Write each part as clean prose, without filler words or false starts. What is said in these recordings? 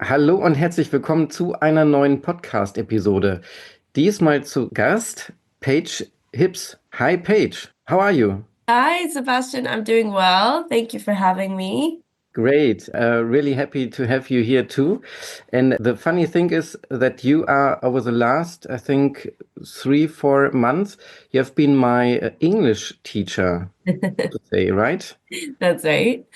Hallo und herzlich willkommen zu einer neuen Podcast-Episode. Diesmal zu Gast Page Hibbs. Hi Page, how are you? Hi, Sebastian. I'm doing well. Thank you for having me. Great. Really happy to have you here too. And the funny thing is that you are, over the last, I think, 3, 4 months, you have been my English teacher, to say, right? That's right.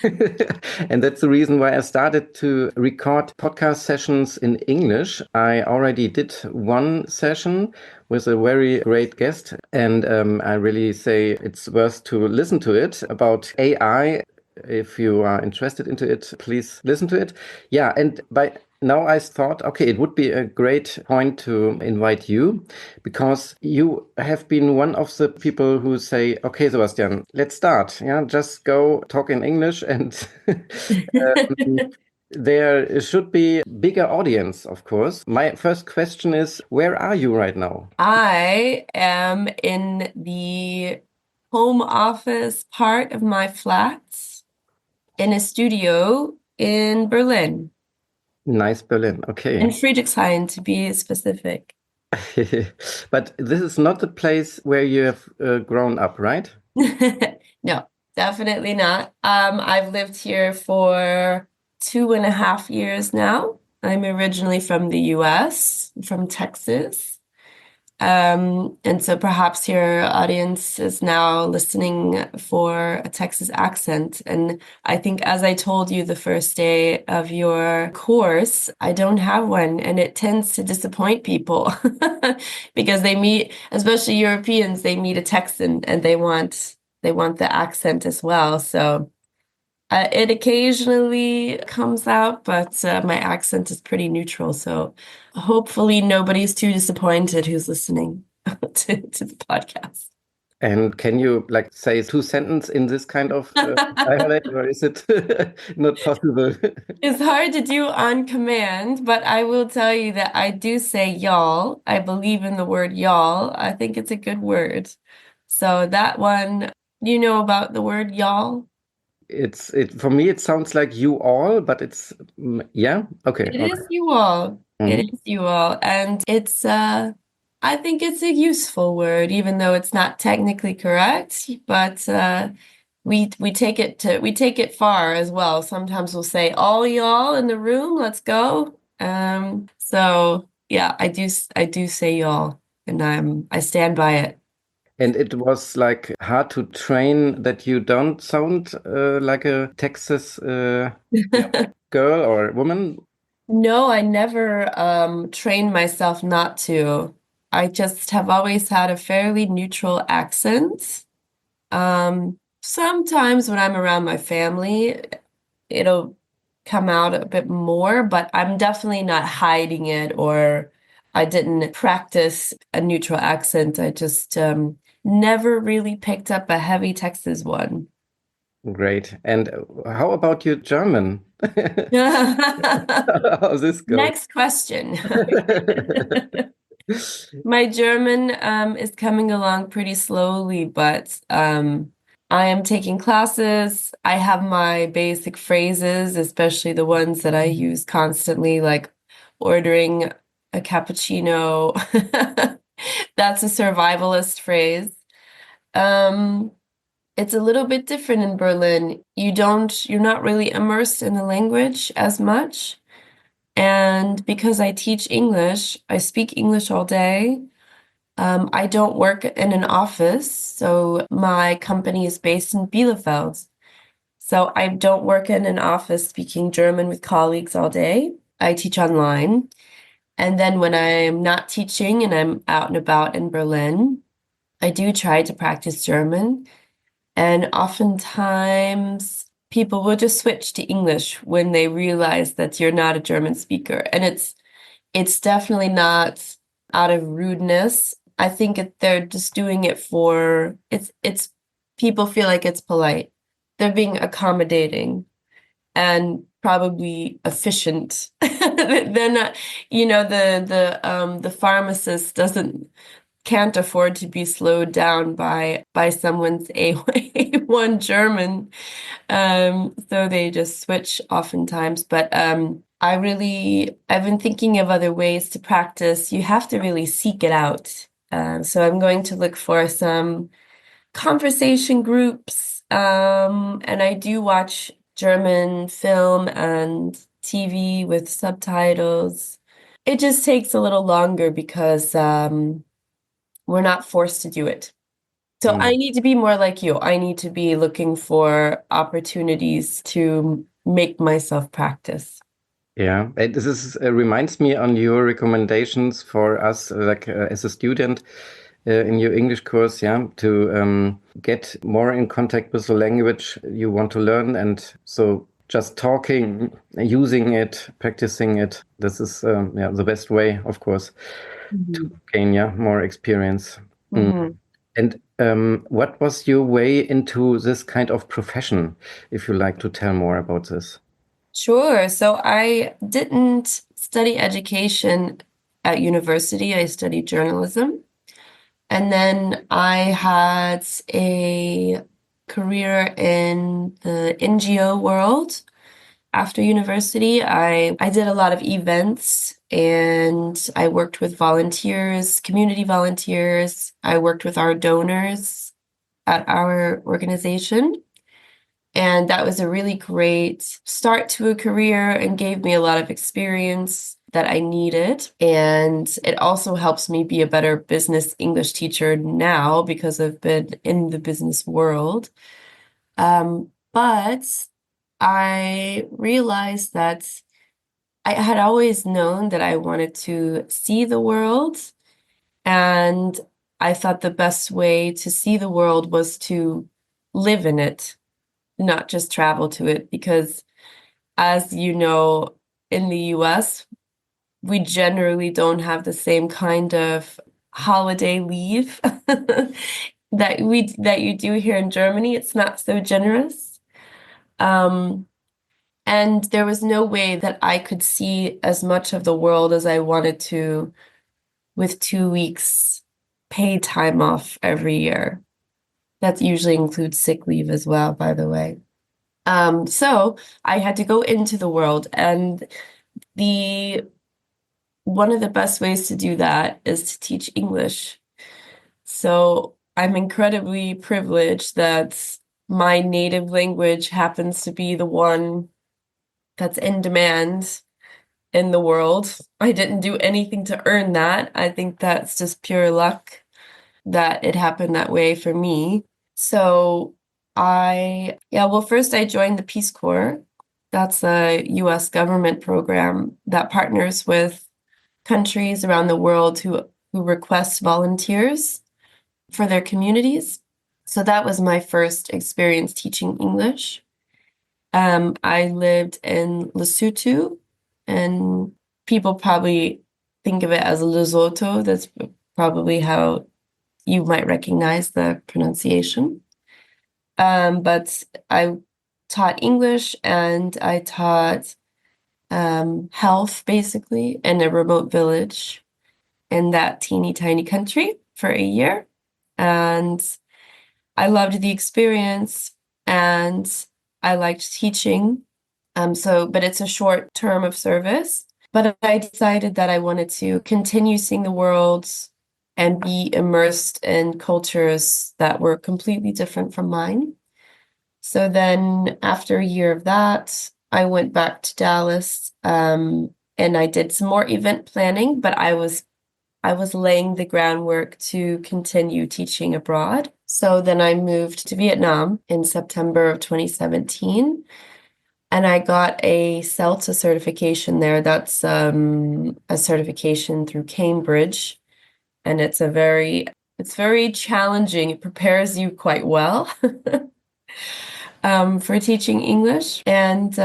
And that's the reason why I started to record podcast sessions in English. I already did one session with a very great guest, and I really say it's worth to listen to it about AI. If you are interested into it, please listen to it. Yeah, and by now I thought, okay, it would be a great point to invite you because you have been one of the people who say, okay, Sebastian, let's start. Yeah, just go talk in English and there should be bigger audience, of course. My first question is, where are you right now? I am in the home office part of my flat in a studio in Berlin, Nice Berlin. in Okay. Friedrichshain to be specific. But this is not the place where you have grown up, right? No, definitely not. I've lived here for 2.5 years now. I'm originally from the US, from Texas. And so perhaps your audience is now listening for a Texas accent. And I think, as I told you the first day of your course, I don't have one. And it tends to disappoint people because they meet, especially Europeans, they meet a Texan and they want the accent as well. So it occasionally comes out, but my accent is pretty neutral. So hopefully nobody's too disappointed who's listening to the podcast. And can you like say 2 sentences in this kind of dialect, or is it not possible? It's hard to do on command, but I will tell you that I do say y'all. I believe in the word y'all. I think it's a good word. So that one, you know about the word y'all? It for me it sounds like you all, but it's yeah. Okay, It okay. is you all. It Mhm. is you all. And I think it's a useful word, even though it's not technically correct, but we take it far as well. Sometimes we'll say, all y'all in the room, let's go. So yeah, I do say y'all, and I stand by it. And it was like hard to train that you don't sound like a Texas yeah, girl or woman. No, I never trained myself not to. I just have always had a fairly neutral accent. Sometimes when I'm around my family, it'll come out a bit more, but I'm definitely not hiding it, or I didn't practice a neutral accent. I just never really picked up a heavy Texas one. Great. And how about your German? How this goes? Next question. My German is coming along pretty slowly, but I am taking classes. I have my basic phrases, especially the ones that I use constantly, like ordering a cappuccino. That's a survivalist phrase. Um, it's a little bit different in Berlin. You're not really immersed in the language as much. And because I teach English, I speak English all day. I don't work in an office, so my company is based in Bielefeld. So I don't work in an office speaking German with colleagues all day. I teach online. And then when I'm not teaching and I'm out and about in Berlin, I do try to practice German. And oftentimes people will just switch to English when they realize that you're not a German speaker. And it's definitely not out of rudeness. I think they're just doing it for it's people feel like it's polite. They're being accommodating and probably efficient. They're not, the pharmacist doesn't can't afford to be slowed down by someone's A1 German. So they just switch oftentimes. But I've been thinking of other ways to practice. You have to really seek it out. So I'm going to look for some conversation groups. And I do watch German film and TV with subtitles. It just takes a little longer because we're not forced to do it. So I Mm. need to be more like you. I need to be looking for opportunities to make myself practice. Yeah, this is, reminds me on your recommendations for us, like as a student in your English course, yeah, to get more in contact with the language you want to learn, and so just talking, using it, practicing it. This is yeah, the best way, of course, to Mhm. gain, yeah, more experience. Mm. Mhm. And what was your way into this kind of profession, if you like to tell more about this? Sure. So I didn't study education at university. I studied journalism. And then I had a career in the NGO world. After university, I did a lot of events and I worked with volunteers, community volunteers. I worked with our donors at our organization. And that was a really great start to a career and gave me a lot of experience that I needed. And it also helps me be a better business English teacher now because I've been in the business world. But I realized that I had always known that I wanted to see the world. And I thought the best way to see the world was to live in it, not just travel to it, because as you know, in the US, we generally don't have the same kind of holiday leave that you do here in Germany. It's not so generous. Um, and there was no way that I could see as much of the world as I wanted to with 2 weeks paid time off every year. That usually includes sick leave as well, by the way. So I had to go into the world, and the one of the best ways to do that is to teach English. So I'm incredibly privileged that my native language happens to be the one that's in demand in the world. I didn't do anything to earn that. I think that's just pure luck that it happened that way for me. So yeah, well, first I joined the Peace Corps. That's a US government program that partners with countries around the world who request volunteers for their communities. So that was my first experience teaching English. I lived in Lesotho, and people probably think of it as Lesotho. That's probably how you might recognize the pronunciation. But I taught English and I taught health basically in a remote village in that teeny tiny country for a year. And I loved the experience and I liked teaching. But it's a short term of service. But I decided that I wanted to continue seeing the world and be immersed in cultures that were completely different from mine. So then after a year of that, I went back to Dallas, and I did some more event planning, but I was laying the groundwork to continue teaching abroad. So then I moved to Vietnam in September of 2017, and I got a CELTA certification there. That's a certification through Cambridge, and it's very challenging. It prepares you quite well for teaching English. And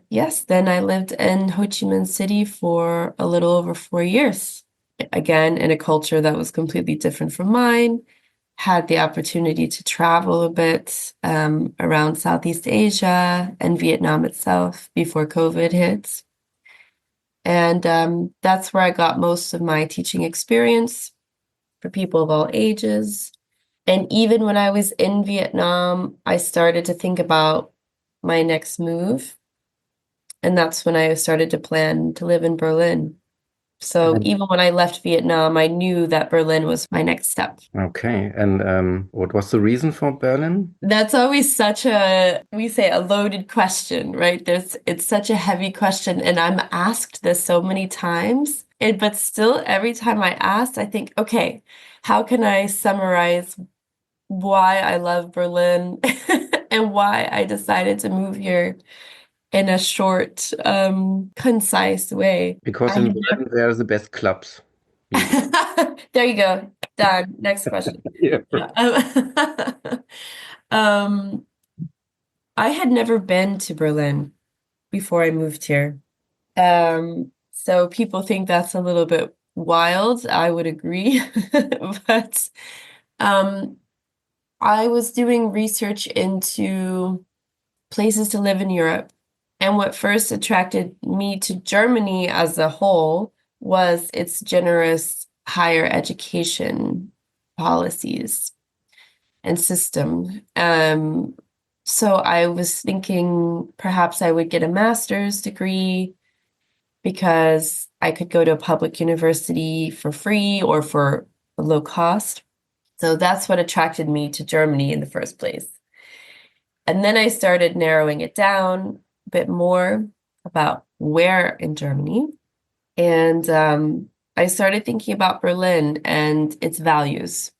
yes, then I lived in Ho Chi Minh City for a little over 4 years. Again, in a culture that was completely different from mine, had the opportunity to travel a bit around Southeast Asia and Vietnam itself before COVID hit. And that's where I got most of my teaching experience for people of all ages. And even when I was in Vietnam, I started to think about my next move. And that's when I started to plan to live in Berlin. So even when I left Vietnam, I knew that Berlin was my next step. Okay. And what was the reason for Berlin? That's always such a, we say a loaded question, right? It's such a heavy question. And I'm asked this so many times. But still, every time I ask, I think, okay, how can I summarize why I love Berlin and why I decided to move here in a short, concise way? Because I in had never... Berlin there are the best clubs. You- There you go. Done. Next question. Yeah. Yeah. Um, I had never been to Berlin before I moved here. So people think that's a little bit wild. I would agree. But um, I was doing research into places to live in Europe. And what first attracted me to Germany as a whole was its generous higher education policies and system. So I was thinking perhaps I would get a master's degree because I could go to a public university for free or for a low cost. So that's what attracted me to Germany in the first place. And then I started narrowing it down a bit more about where in Germany. And I started thinking about Berlin and its values.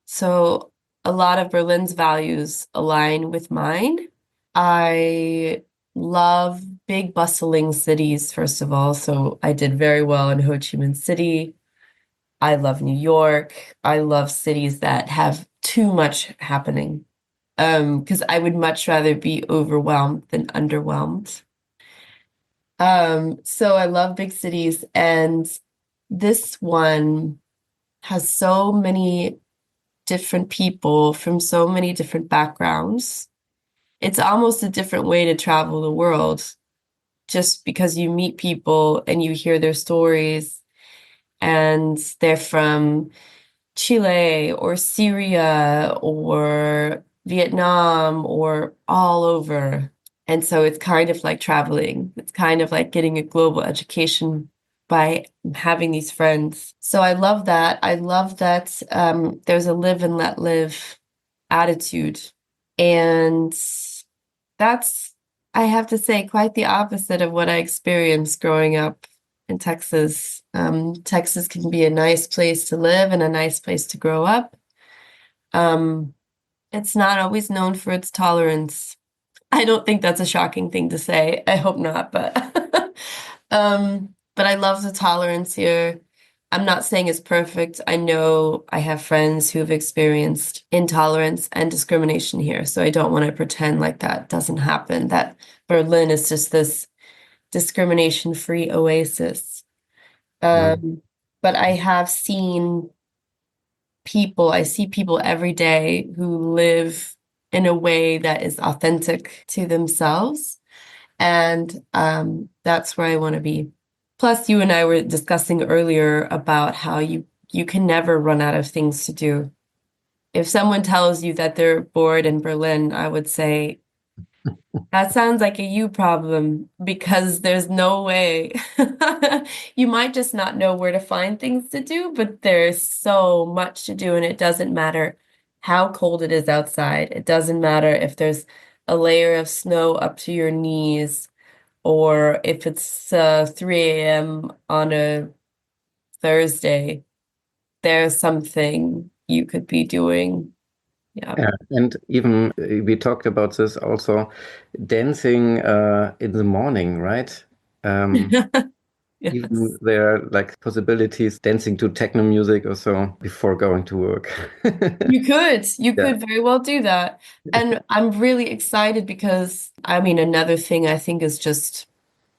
So a lot of Berlin's values align with mine. I love big bustling cities, first of all. So I did very well in Ho Chi Minh City. I love New York. I love cities that have too much happening. Because I would much rather be overwhelmed than underwhelmed. So I love big cities, and this one has so many different people from so many different backgrounds. It's almost a different way to travel the world just because you meet people and you hear their stories, and they're from Chile or Syria or Vietnam or all over. And so it's kind of like traveling. It's kind of like getting a global education by having these friends. So I love that. I love that there's a live and let live attitude. And that's, I have to say, quite the opposite of what I experienced growing up in Texas. Texas can be a nice place to live and a nice place to grow up. Um, it's not always known for its tolerance. I don't think that's a shocking thing to say. I hope not, but I love the tolerance here. I'm not saying it's perfect. I know I have friends who have experienced intolerance and discrimination here, so I don't want to pretend like that doesn't happen, that Berlin is just this discrimination-free oasis. Mm. But I have seen people, I see people every day who live in a way that is authentic to themselves. And that's where I want to be. Plus, you and I were discussing earlier about how you can never run out of things to do. If someone tells you that they're bored in Berlin, I would say, that sounds like a you problem because there's no way. You might just not know where to find things to do, but there's so much to do, and it doesn't matter how cold it is outside. It doesn't matter if there's a layer of snow up to your knees or if it's 3 a.m. on a Thursday. There's something you could be doing. Yeah. Yeah, and even we talked about this also, dancing in the morning, right? Um, Even Yes. there are like possibilities dancing to techno music or so before going to work. You Yeah. could very well do that. And I'm really excited because, I mean, another thing I think is just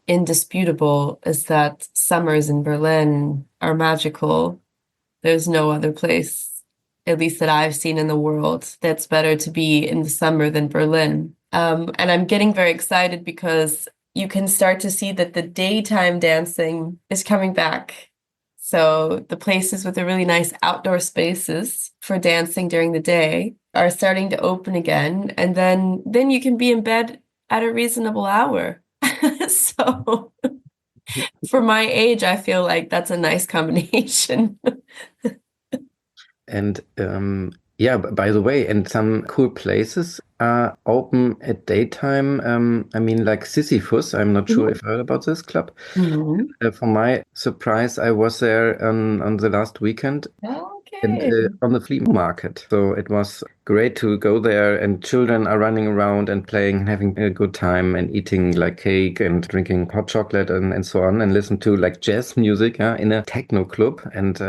indisputable is that summers in Berlin are magical. There's no other place, at least that I've seen in the world, that's better to be in the summer than Berlin. And I'm getting very excited because you can start to see that the daytime dancing is coming back. So the places with the really nice outdoor spaces for dancing during the day are starting to open again, and then you can be in bed at a reasonable hour. So for my age, I feel like that's a nice combination. And yeah, by the way, and some cool places are open at daytime. I mean, like Sisyphus. I'm not sure if you heard about this club. Mhm. For my surprise, I was there on the last weekend and Okay. on the flea market. So it was great to go there, and children are running around and playing, having a good time, and eating like cake and drinking hot chocolate and so on, and listen to like jazz music in a techno club. And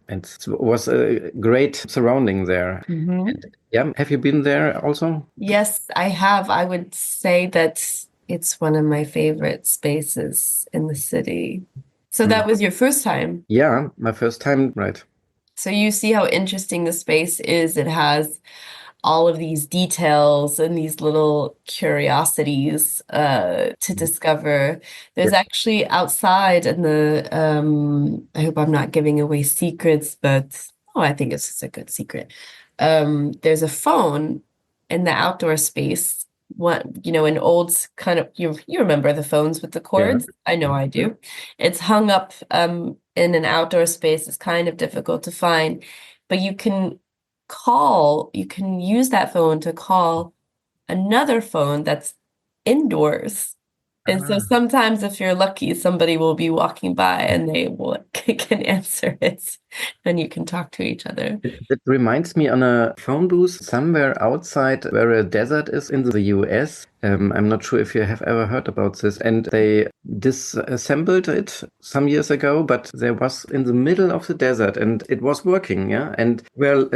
it was a great surrounding there. Mhm. And yeah, have you been there also? Yes, I have. I would say that it's one of my favorite spaces in the city. So Mm. that was your first time. Yeah, my first time, right. So you see how interesting the space is. It has all of these details and these little curiosities to discover. There's Yeah. actually outside in the I hope I'm not giving away secrets, but oh, I think it's just a good secret. There's a phone in the outdoor space. What, an old kind of you remember the phones with the Yeah. cords? I know I do. It's hung up in an outdoor space. It's kind of difficult to find, but you can use that phone to call another phone that's indoors. And so Ah. sometimes if you're lucky, somebody will be walking by and they will can answer it and you can talk to each other. That reminds me on a phone booth somewhere outside where a desert is in the US. I'm not sure if you have ever heard about this. And they disassembled it some years ago, but there was in the middle of the desert and it was working. Yeah. And well,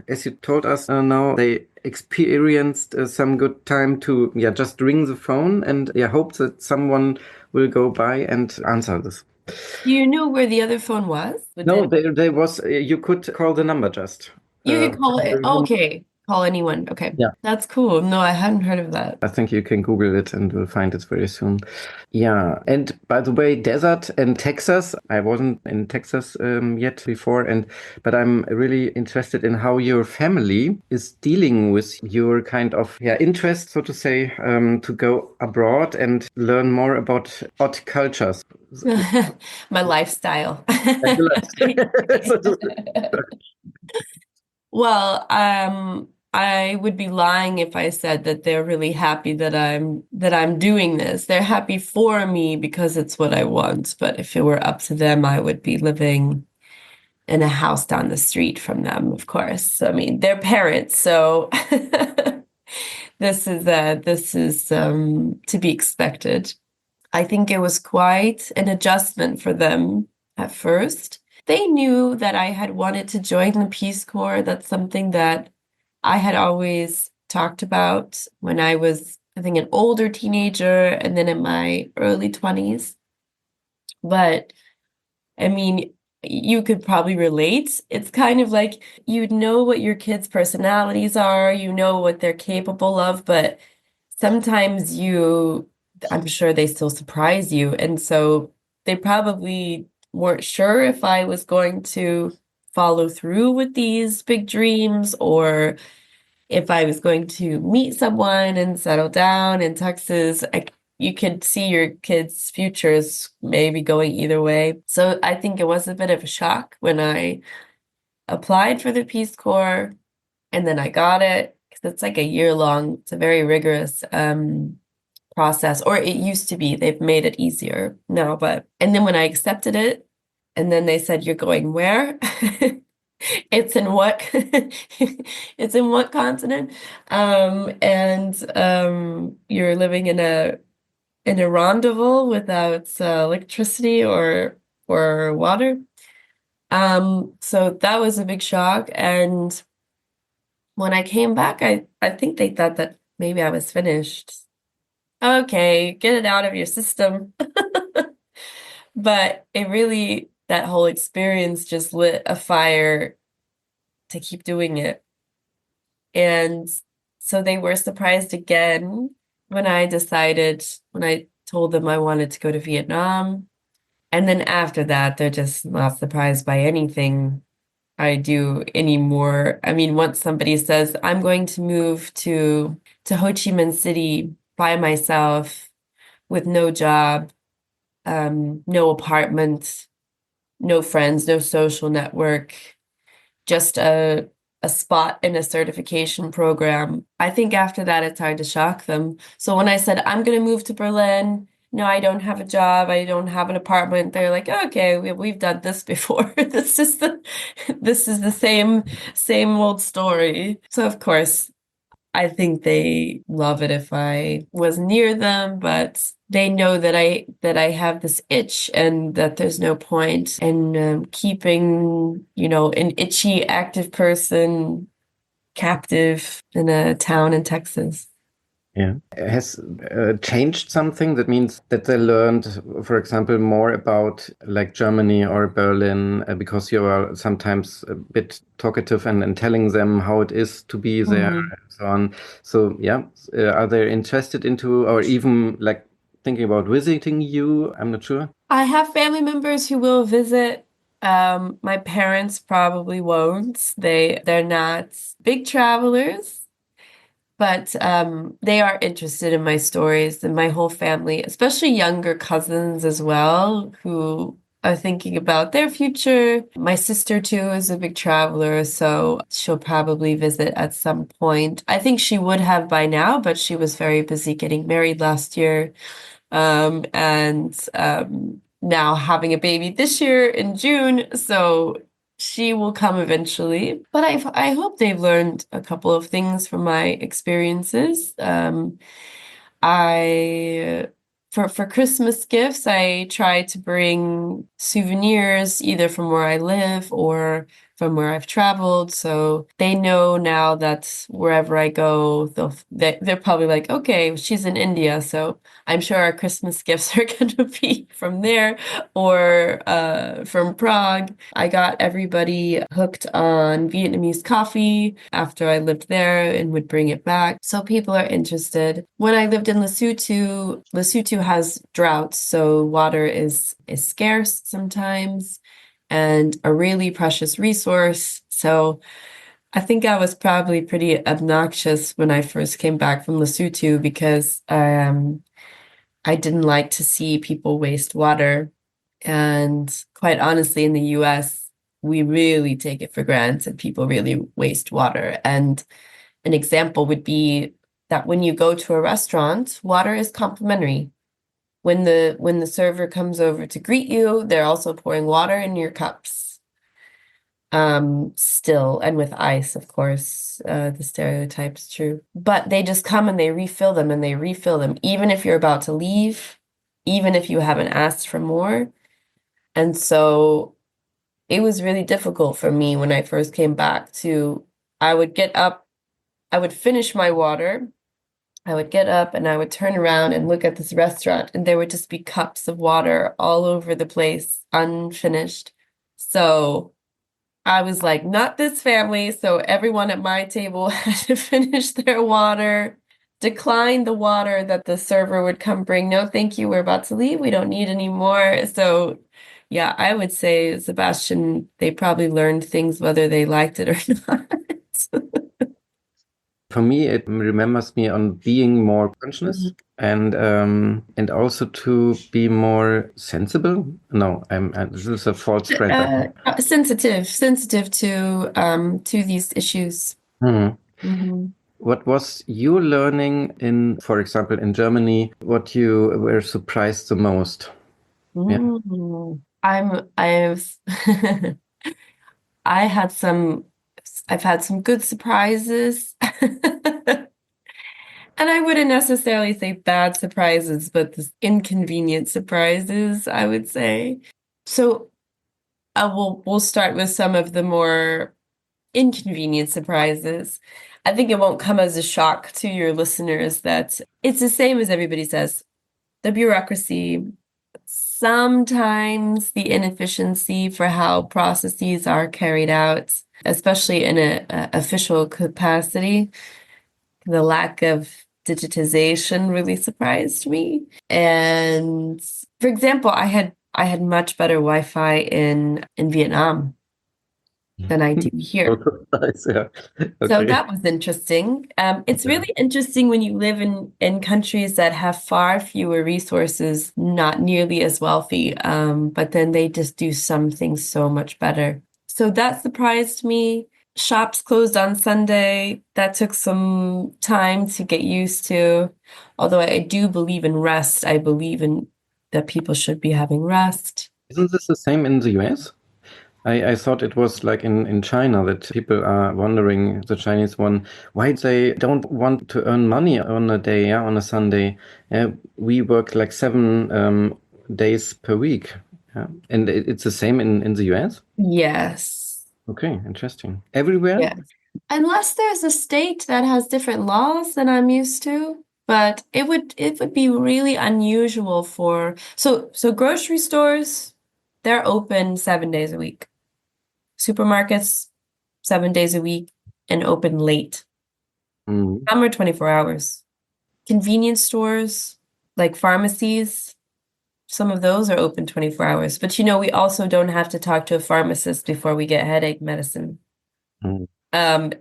as you told us now, they experienced some good time to, yeah, just ring the phone and, yeah, hope that someone will go by and answer this. Do you know where the other phone was? No, there was, you could call the number just. You could call it. Oh, Um, okay. Call anyone. Okay. yeah, That's cool. No, I hadn't heard of that. I think you can Google it and we'll find it very soon. Yeah, and by the way, desert and Texas. I wasn't in Texas yet before, and but I'm really interested in how your family is dealing with your kind of, yeah, interest, so to say, to go abroad and learn more about odd cultures. My lifestyle. And you like- So Well, I would be lying if I said that they're really happy that I'm doing this. They're happy for me because it's what I want. But if it were up to them, I would be living in a house down the street from them, of course. I mean, they're parents, so this is to be expected. I think it was quite an adjustment for them at first. They knew that I had wanted to join the Peace Corps. That's something that I had always talked about when I was, I think, an older teenager and then in my early 20s. But I mean, you could probably relate. It's kind of like you know what your kids' personalities are, you know what they're capable of, but sometimes I'm sure they still surprise you. And so they probably weren't sure if I was going to follow through with these big dreams or if I was going to meet someone and settle down in Texas. You could see your kids' futures maybe going either way. So I think it was a bit of a shock when I applied for the Peace Corps and then I got it because it's like a year long. It's a very rigorous process, or it used to be. They've made it easier now, but and then when I accepted it, and then they said, "You're going where?" It's in what it's in what continent? And you're living in a rendezvous without electricity or water. So that was a big shock. And when I came back, I think they thought that maybe I was finished. Okay, get it out of your system. But that whole experience just lit a fire to keep doing it. And so they were surprised again when I told them I wanted to go to Vietnam. And then after that, they're just not surprised by anything I do anymore. I mean, once somebody says, I'm going to move to Ho Chi Minh City by myself with no job, no apartment, no friends, no social network, just a spot in a certification program. I think after that, it's hard to shock them. So when I said, I'm going to move to Berlin, no, I don't have a job, I don't have an apartment, they're like, okay, we've done this before. This is the same old story. So of course, I think they love it if I was near them, but they know that I have this itch and that there's no point in keeping, an itchy active person captive in a town in Texas. Yeah. Has changed something? That means that they learned, for example, more about like Germany or Berlin, because you are sometimes a bit talkative and telling them how it is to be there Mhm. and so on. So yeah, are they interested into or even like thinking about visiting you? I'm not sure. I have family members who will visit. My parents probably won't. They're not big travelers. But they are interested in my stories and my whole family, especially younger cousins as well, who are thinking about their future. My sister, too, is a big traveler, so she'll probably visit at some point. I think she would have by now, but she was very busy getting married last year. And now having a baby this year in June. So she will come eventually. But I hope they've learned a couple of things from my experiences. I for Christmas gifts, I try to bring souvenirs either from where I live or from where I've traveled. So they know now that wherever I go, they're probably like, okay, she's in India, so I'm sure our Christmas gifts are going to be from there or from Prague. I got everybody hooked on Vietnamese coffee after I lived there and would bring it back. So people are interested. When I lived in Lesotho, Lesotho has droughts, so water is scarce sometimes and a really precious resource. So I think I was probably pretty obnoxious when I first came back from Lesotho because I didn't like to see people waste water. And quite honestly, in the US, we really take it for granted. People really waste water. And an example would be that when you go to a restaurant, water is complimentary. When the server comes over to greet you, they're also pouring water in your cups. Still, and with ice, of course, the stereotype's true. But they just come and they refill them and they refill them, even if you're about to leave, even if you haven't asked for more. And so it was really difficult for me when I first came back I would get up, I would finish my water, I would get up and I would turn around and look at this restaurant, and there would just be cups of water all over the place, unfinished. So I was like, not this family. So everyone at my table had to finish their water, decline the water that the server would come bring. No, thank you. We're about to leave. We don't need any more. So yeah, I would say, Sebastian, they probably learned things whether they liked it or not. For me, it remembers me on being more conscious Mhm. and also to be more sensible. No, this is a false friend. Sensitive to these issues. Hmm. Mhm. What was you learning in, for example, in Germany, what you were surprised the most? Yeah. I've I had some I've had some good surprises. And I wouldn't necessarily say bad surprises, but this inconvenient surprises, I would say. So we'll start with some of the more inconvenient surprises. I think it won't come as a shock to your listeners that it's the same as everybody says. The bureaucracy, sometimes the inefficiency for how processes are carried out, especially in a official capacity. The lack of digitization really surprised me. And for example, I had much better Wi-Fi in Vietnam. than I do here. Nice, yeah. So Okay. that was interesting. It's Yeah. really interesting when you live in countries that have far fewer resources, not nearly as wealthy, but then they just do some things so much better. So that surprised me. Shops closed on Sunday. That took some time to get used to. Although I do believe in rest, I believe in that people should be having rest. Isn't this the same in the US? I thought it was like in China that people are wondering, the Chinese one, why they don't want to earn money on a day, yeah, on a Sunday. We work like 7 days per week. Yeah. And it's the same in the US? Yes. Okay, interesting. Everywhere? Yes. Unless there's a state that has different laws than I'm used to, but it would be really unusual for so grocery stores, they're open 7 days a week. Supermarkets, 7 days a week and open late. Mm. Some are 24 hours. Convenience stores, like pharmacies, some of those are open 24 hours. But we also don't have to talk to a pharmacist before we get headache medicine. Mm.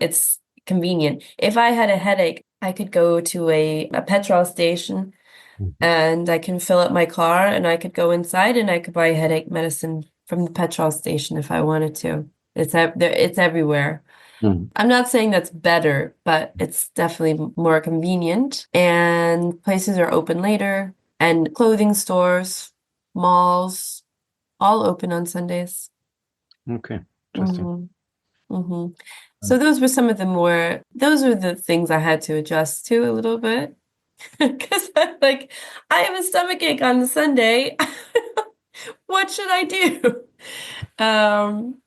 It's convenient. If I had a headache, I could go to a petrol station Mhm. and I can fill up my car and I could go inside and I could buy headache medicine from the petrol station if I wanted to. It's everywhere. Mm. I'm not saying that's better, but it's definitely more convenient. And places are open later, and clothing stores, malls, all open on Sundays. Okay, interesting. hmm hmm So those were some of those were the things I had to adjust to a little bit. Because I'm like, I have a stomach ache on Sunday. What should I do? Um,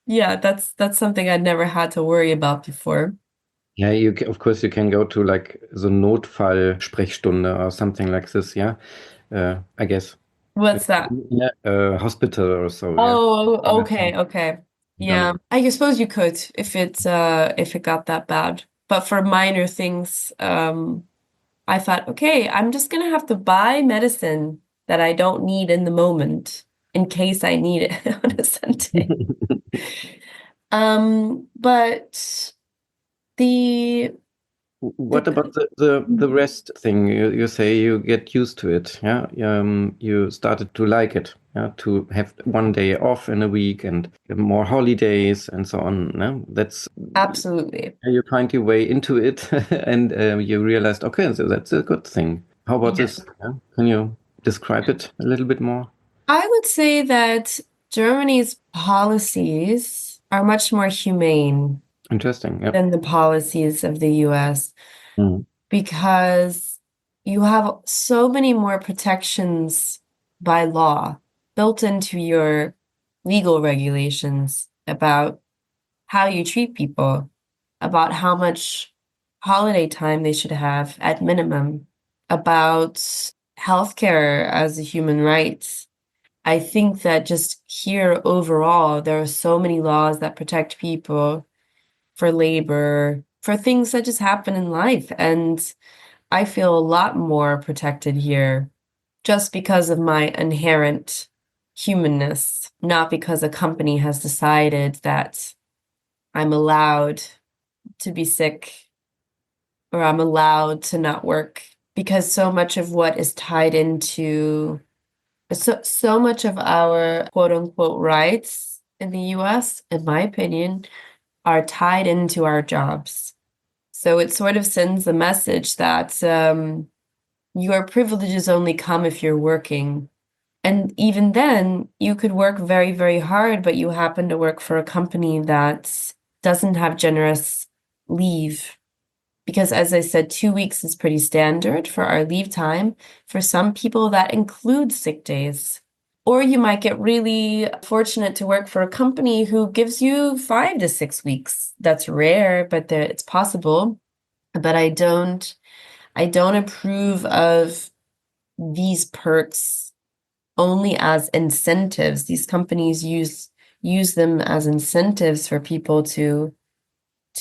yeah, that's something I'd never had to worry about before. Yeah, of course you can go to like the Notfall-Sprechstunde or something like this, yeah. I guess. What's that? Yeah, hospital or so, yeah. Oh, Yeah. okay, okay. Done Yeah. it. I suppose you could if it got that bad. But for minor things, I thought, okay, I'm just gonna have to buy medicine that I don't need in the moment in case I need it on a Sunday. But the What the about the rest thing? You say you get used to it, yeah? You started to like it, yeah? To have 1 day off in a week and more holidays and so on. No? Absolutely. You find your way into it and you realized, okay, so that's a good thing. How about Yeah. this? Yeah? Can you describe it a little bit more? I would say that Germany's policies are much more humane Interesting. Yeah. than the policies of the US Mm. because you have so many more protections by law built into your legal regulations about how you treat people, about how much holiday time they should have at minimum, about healthcare as a human right. I think that just here overall, there are so many laws that protect people for labor, for things that just happen in life. And I feel a lot more protected here just because of my inherent humanness, not because a company has decided that I'm allowed to be sick or I'm allowed to not work. Because so much of what is tied into so much of our quote unquote rights in the US, in my opinion, are tied into our jobs. So it sort of sends a message that your privileges only come if you're working. And even then, you could work very, very hard, but you happen to work for a company that doesn't have generous leave. Because as I said, 2 weeks is pretty standard for our leave time. For some people, that includes sick days. Or you might get really fortunate to work for a company who gives you 5 to 6 weeks. That's rare, but it's possible. But I don't approve of these perks only as incentives. These companies use them as incentives for people to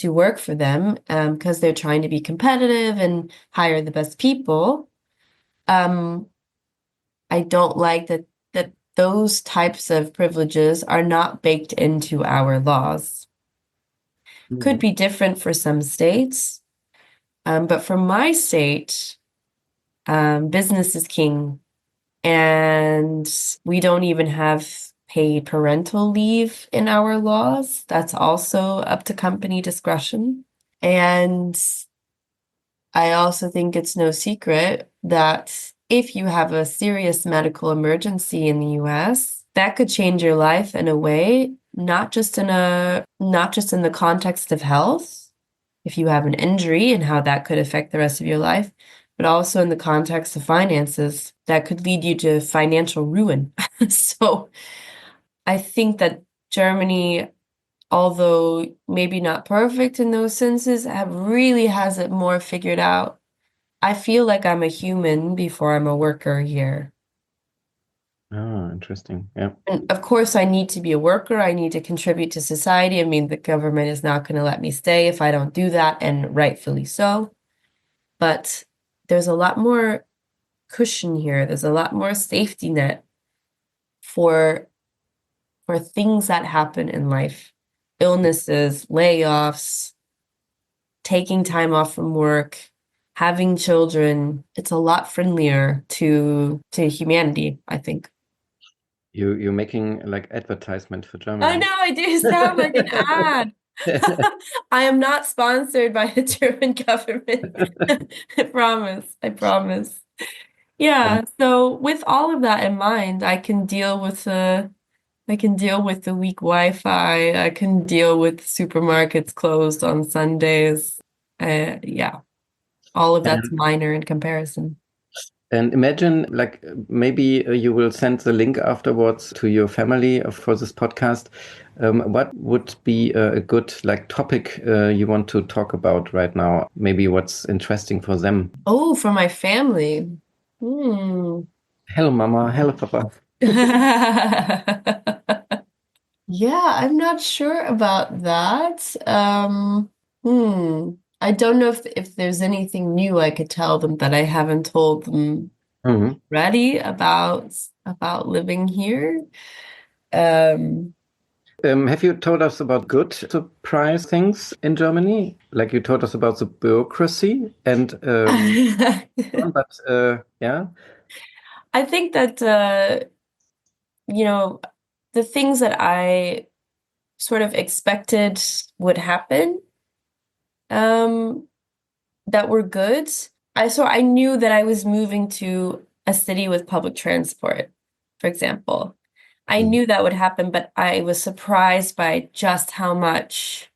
work for them because they're trying to be competitive and hire the best people. Um, I don't like that those types of privileges are not baked into our laws. Could Mhm. be different for some states, but for my state, business is king, and we don't even have paid parental leave in our laws. That's also up to company discretion. And I also think it's no secret that if you have a serious medical emergency in the US, that could change your life in a way, not just in the context of health, if you have an injury and how that could affect the rest of your life, but also in the context of finances that could lead you to financial ruin. So I think that Germany, although maybe not perfect in those senses, have really has it more figured out. I feel like I'm a human before I'm a worker here. Ah, interesting. Yeah. And of course, I need to be a worker. I need to contribute to society. I mean, the government is not going to let me stay if I don't do that, and rightfully so. But there's a lot more cushion here. There's a lot more safety net for things that happen in life. Illnesses, layoffs, taking time off from work, having children. It's a lot friendlier to humanity, I think. You're making like advertisement for I Germany. know I do sound like an ad. I am not sponsored by the German government. I promise. I promise. Um, Yeah, so with all of that in mind, I can deal with the weak Wi-Fi. I can deal with supermarkets closed on Sundays. Yeah, all of that's and, minor in comparison. and imagine like maybe you will send the link afterwards to your family for this podcast. What would be a good like topic you want to talk about right now? Maybe what's interesting for them. Oh, for my family. Hmm. Hello, Mama. Hello, Papa. Yeah, I'm not sure about that. I don't know if there's anything new I could tell them that I haven't told them Mhm. already about living here. Um, Have you told us about good surprise things in Germany? Like you told us about the bureaucracy and but yeah. I think that you know, the things that I sort of expected would happen, um, that were good. I knew that I was moving to a city with public transport, for example. I Mm. knew that would happen, but I was surprised by just how much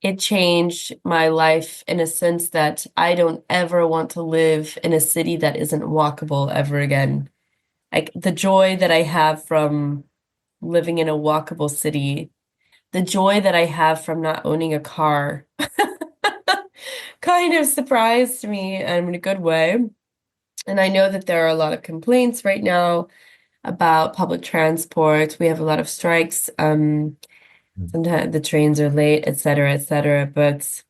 it changed my life in a sense that I don't ever want to live in a city that isn't walkable ever again. Like the joy that I have from living in a walkable city, the joy that I have from not owning a car, kind of surprised me in a good way. And I know that there are a lot of complaints right now about public transport. We have a lot of strikes. Sometimes the trains are late, et cetera, et cetera. But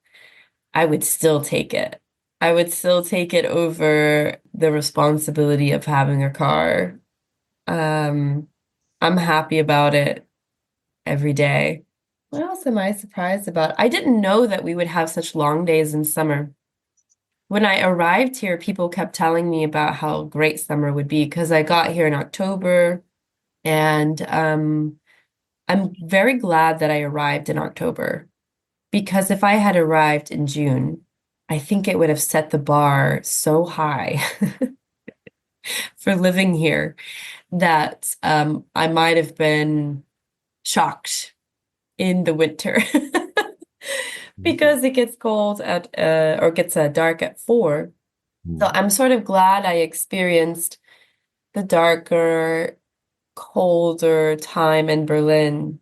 I would still take it. I would still take it over the responsibility of having a car. Um, I'm happy about it every day. What else am I surprised about? I didn't know that we would have such long days in summer. When I arrived here, people kept telling me about how great summer would be because I got here in October, and I'm very glad that I arrived in October because if I had arrived in June, I think it would have set the bar so high for living here that I might have been shocked in the winter because it gets cold at or gets dark at 4. So Mm. I'm sort of glad I experienced the darker, colder time in Berlin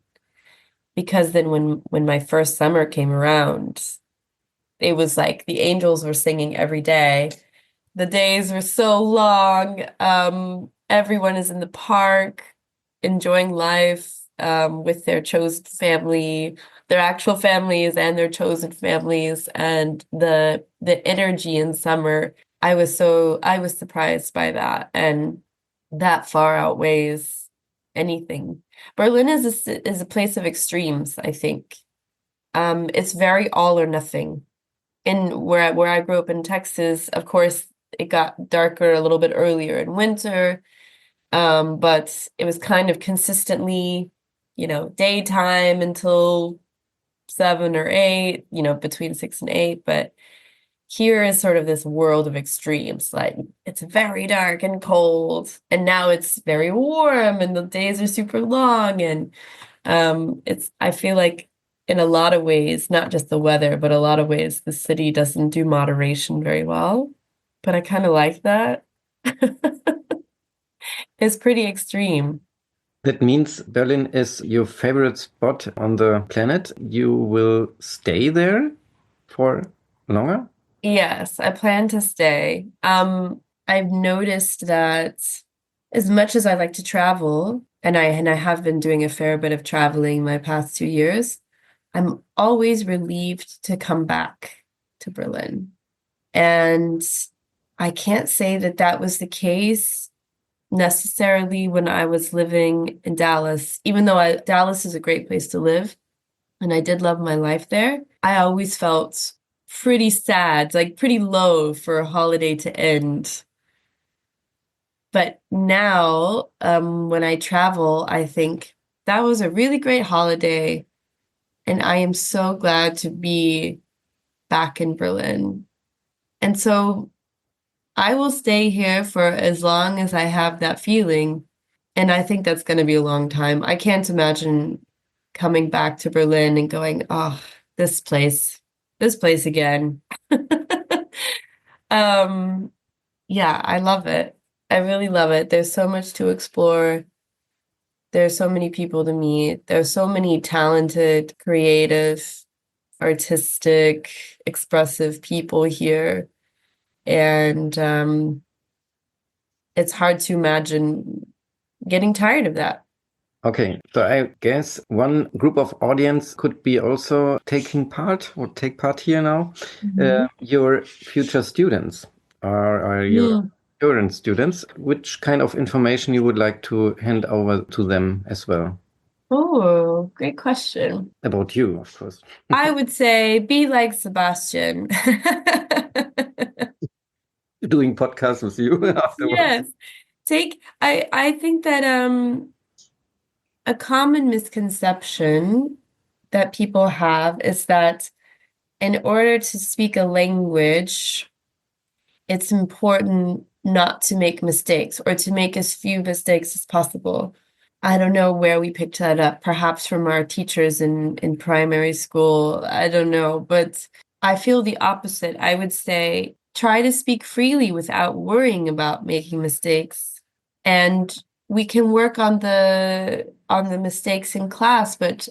because then when my first summer came around, it was like the angels were singing every day. The days were so long. Everyone is in the park enjoying life with their chosen family, their actual families and their chosen families, and the energy in summer. I was surprised by that, and that far outweighs anything. Berlin is a place of extremes, I think. It's very all or nothing. And where I grew up in Texas, of course, it got darker a little bit earlier in winter, but it was kind of consistently, daytime until 7 or 8, between 6 and 8. But here is sort of this world of extremes. Like it's very dark and cold, and now it's very warm, and the days are super long. And I feel like in a lot of ways, not just the weather, but a lot of ways, the city doesn't do moderation very well. But I kind of like that. It's pretty extreme. That means Berlin is your favorite spot on the planet. You will stay there for longer? Yes, I plan to stay. I've noticed that as much as I like to travel, and I have been doing a fair bit of traveling my past 2 years, I'm always relieved to come back to Berlin. And I can't say that that was the case necessarily when I was living in Dallas, even though Dallas is a great place to live, and I did love my life there. I always felt pretty sad, like pretty low for a holiday to end. But now, when I travel, I think that was a really great holiday, and I am so glad to be back in Berlin. And so I will stay here for as long as I have that feeling. And I think that's going to be a long time. I can't imagine coming back to Berlin and going, oh, this place again. Um, yeah, I love it. I really love it. There's so much to explore. There's so many people to meet. There's so many talented, creative, artistic, expressive people here. And it's hard to imagine getting tired of that. Okay, so I guess one group of audience could be also taking part or take part here now. Mhm. Your future students are your Mm. current students. Which kind of information you would like to hand over to them as well? Oh, great question. About you, of course. I would say be like Sebastian. Doing podcasts with you afterwards. Yes. I think that a common misconception that people have is that in order to speak a language, it's important not to make mistakes or to make as few mistakes as possible. I don't know where we picked that up, perhaps from our teachers in primary school. I don't know, but I feel the opposite. I would say try to speak freely without worrying about making mistakes. And we can work on the mistakes in class, but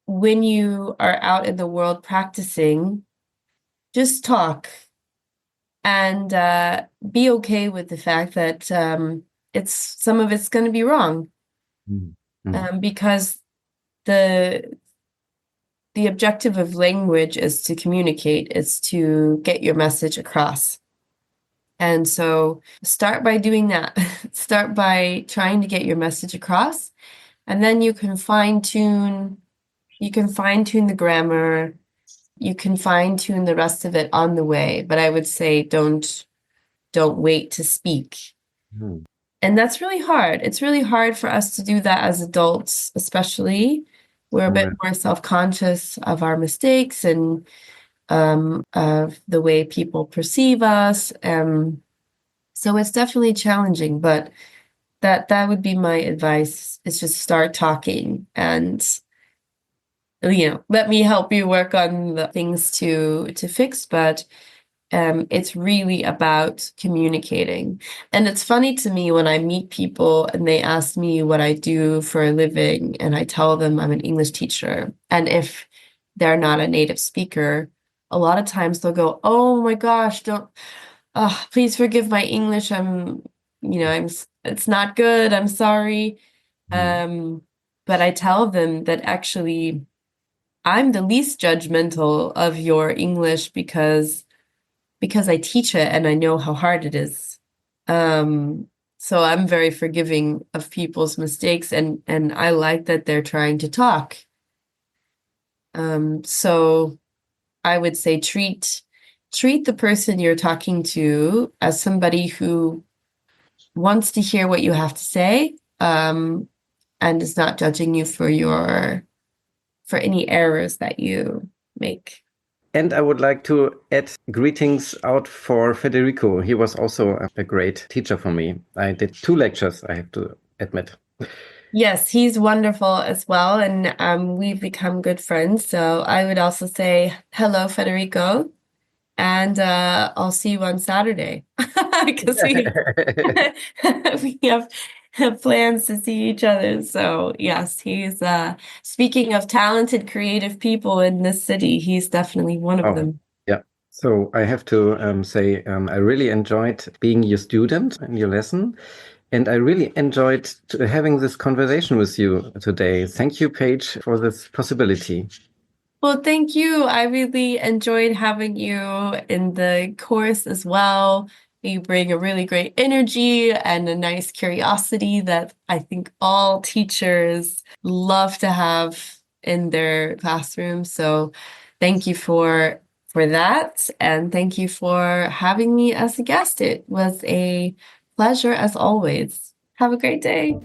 when you are out in the world practicing, just talk and be okay with the fact that it's some of it's going to be wrong, Mm. Mm. because the the objective of language is to communicate, it's to get your message across. And so start by doing that. Start by trying to get your message across, and then you can fine tune the grammar, you can fine tune the rest of it on the way. But I would say don't wait to speak. Mm. And that's really hard. It's really hard for us to do that as adults, especially. We're a bit Right. more self-conscious of our mistakes and of the way people perceive us. So it's definitely challenging, but that would be my advice, is just start talking and let me help you work on the things to fix. But it's really about communicating. And it's funny to me when I meet people and they ask me what I do for a living, and I tell them I'm an English teacher. And if they're not a native speaker, a lot of times they'll go, "Oh my gosh, please forgive my English. It's not good. I'm sorry." Mm. Um, but I tell them that actually I'm the least judgmental of your English because I teach it and I know how hard it is. Um, So I'm very forgiving of people's mistakes, and I like that they're trying to talk. So I would say treat the person you're talking to as somebody who wants to hear what you have to say, and is not judging you for any errors that you make. And I would like to add greetings out for Federico. He was also a great teacher for me. I did 2 lectures, I have to admit. Yes, he's wonderful as well, and we've become good friends. So I would also say hello, Federico, and I'll see you on Saturday because we have plans to see each other. So yes, he's speaking of talented, creative people in this city, he's definitely one of Oh, them. yeah. So I have to say I really enjoyed being your student in your lesson. And I really enjoyed having this conversation with you today. Thank you, Paige, for this possibility. Well, thank you. I really enjoyed having you in the course as well. You bring a really great energy and a nice curiosity that I think all teachers love to have in their classroom. So thank you for that, and thank you for having me as a guest. It was a pleasure as always. Have a great day.